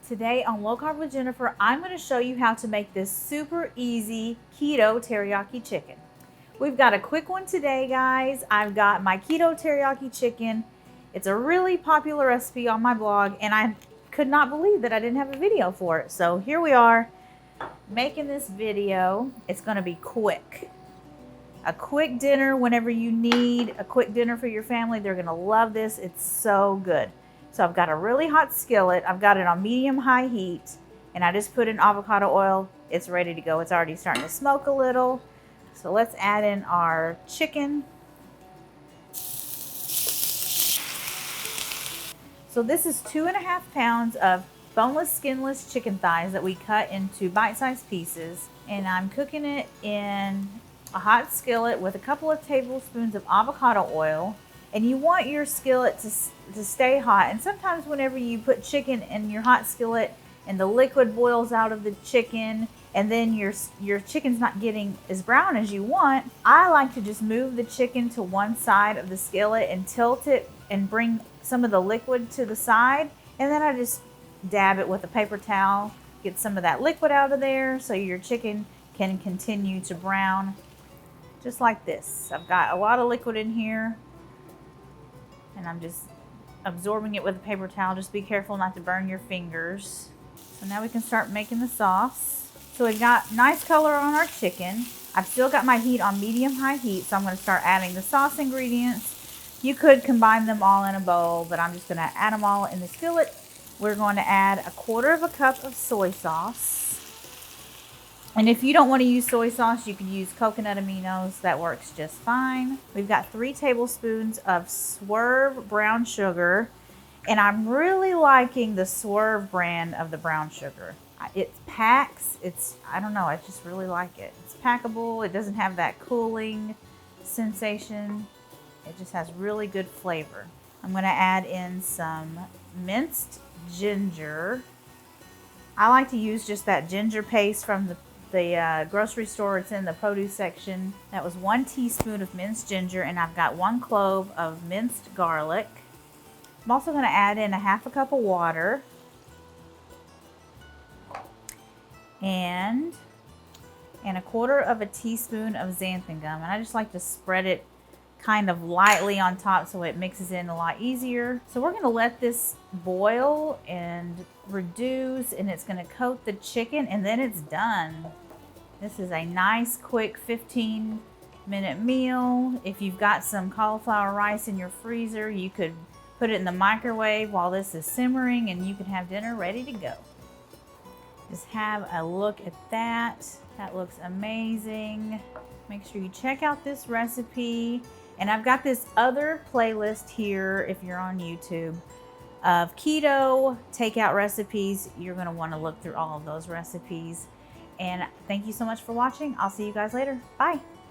Today on Low Carb with Jennifer, I'm going to show you how to make this super easy keto teriyaki chicken. We've got a quick one today, guys. I've got my keto teriyaki chicken. It's a really popular recipe on my blog, and I could not believe that I didn't have a video for it. So here we are making this video. It's going to be quick. A quick dinner whenever you need a quick dinner for your family. They're going to love this. It's so good. So I've got a really hot skillet. I've got it on medium-high heat, and I just put in avocado oil. It's ready to go. It's already starting to smoke a little. So let's add in our chicken. So this is 2.5 pounds of boneless, skinless chicken thighs that we cut into bite-sized pieces, and I'm cooking it in a hot skillet with a couple of tablespoons of avocado oil. And you want your skillet to stay hot. And sometimes whenever you put chicken in your hot skillet and the liquid boils out of the chicken and then your chicken's not getting as brown as you want, I like to just move the chicken to one side of the skillet and tilt it and bring some of the liquid to the side. And then I just dab it with a paper towel, get some of that liquid out of there so your chicken can continue to brown just like this. I've got a lot of liquid in here, and I'm just absorbing it with a paper towel. Just be careful not to burn your fingers. So now we can start making the sauce. So we got nice color on our chicken. I've still got my heat on medium-high heat, so I'm going to start adding the sauce ingredients. You could combine them all in a bowl, but I'm just going to add them all in the skillet. We're going to add 1/4 cup of soy sauce. And if you don't want to use soy sauce, you can use coconut aminos. That works just fine. We've got 3 tablespoons of Swerve brown sugar. And I'm really liking the Swerve brand of the brown sugar. It packs. I don't know, I just really like it. It's packable. It doesn't have that cooling sensation. It just has really good flavor. I'm going to add in some minced ginger. I like to use just that ginger paste from the grocery store. It's in the produce section. That was 1 teaspoon of minced ginger, and I've got 1 clove of minced garlic. I'm also going to add in 1/2 cup of water and 1/4 teaspoon of xanthan gum, and I just like to spread it kind of lightly on top so it mixes in a lot easier. So we're going to let this boil and reduce, and it's going to coat the chicken, and then it's done. This is a nice quick 15-minute meal. If you've got some cauliflower rice in your freezer, you could put it in the microwave while this is simmering, and you can have dinner ready to go. Just have a look at that. That looks amazing. Make sure you check out this recipe. And I've got this other playlist here, if you're on YouTube, of keto takeout recipes. You're going to want to look through all of those recipes. And thank you so much for watching. I'll see you guys later. Bye.